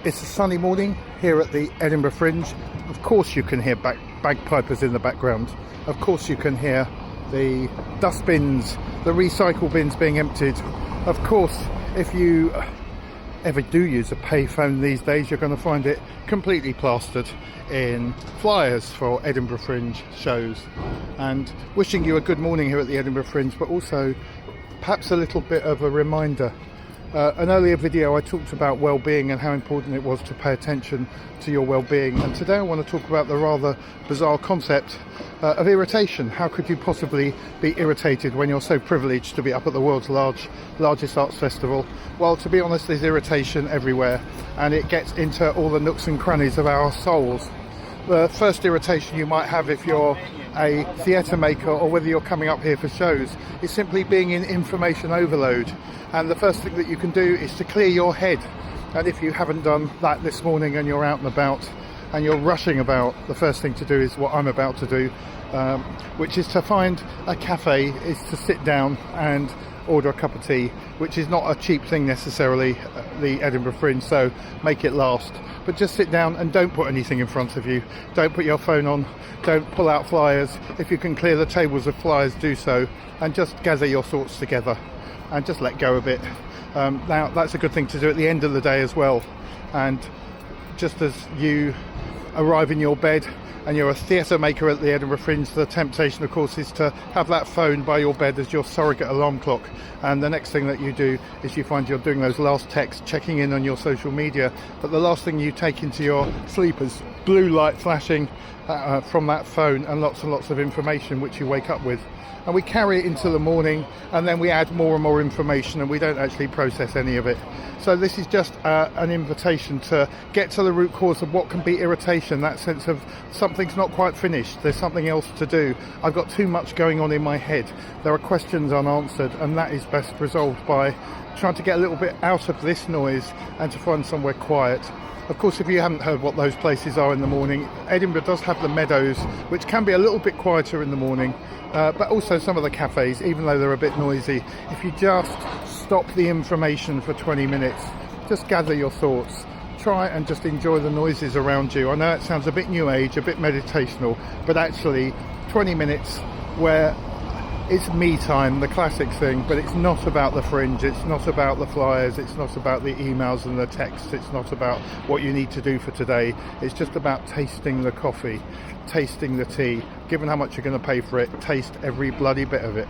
It's a sunny morning here at the Edinburgh Fringe. Of course you can hear bagpipers in the background. Of course you can hear the dustbins, the recycle bins being emptied. Of course, if you ever do use a payphone these days, you're going to find it completely plastered in flyers for Edinburgh Fringe shows. And wishing you a good morning here at the Edinburgh Fringe, but also perhaps a little bit of a reminder. An earlier video I talked about well-being and how important it was to pay attention to your well-being, and today I want to talk about the rather bizarre concept of irritation. How could you possibly be irritated when you're so privileged to be up at the world's largest arts festival? Well, to be honest, there's irritation everywhere, and it gets into all the nooks and crannies of our souls. The first irritation you might have if you're a theatre maker or whether you're coming up here for shows is simply being in information overload. And the first thing that you can do is to clear your head. And if you haven't done that this morning and you're out and about and you're rushing about, the first thing to do is what I'm about to do, which is to find a cafe, is to sit down and order a cup of tea, which is not a cheap thing necessarily, the Edinburgh Fringe, so make it last. But just sit down and don't put anything in front of you. Don't put your phone on, don't pull out flyers. If you can clear the tables of flyers, do so, and just gather your thoughts together and just let go a bit. Now, that's a good thing to do at the end of the day as well. And just as you arrive in your bed and you're a theatre maker at the Edinburgh Fringe, the temptation, of course, is to have that phone by your bed as your surrogate alarm clock. And the next thing that you do is you find you're doing those last texts, checking in on your social media. But the last thing you take into your sleep is blue light flashing from that phone and lots of information which you wake up with. And we carry it into the morning, and then we add more and more information, and we don't actually process any of it. So this is just an invitation to get to the root cause of what can be irritation, that sense of something's not quite finished, there's something else to do, I've got too much going on in my head, there are questions unanswered, and that is best resolved by trying to get a little bit out of this noise and to find somewhere quiet. Of course, if you haven't heard what those places are in the morning, Edinburgh does have the meadows, which can be a little bit quieter in the morning, but also some of the cafes, even though they're a bit noisy. If you just stop the information for 20 minutes, just gather your thoughts, try and just enjoy the noises around you. I know it sounds a bit new age, a bit meditational, but actually 20 minutes where it's me time, the classic thing, but it's not about the Fringe, it's not about the flyers, it's not about the emails and the texts, it's not about what you need to do for today, it's just about tasting the coffee, tasting the tea. Given how much you're going to pay for it, taste every bloody bit of it.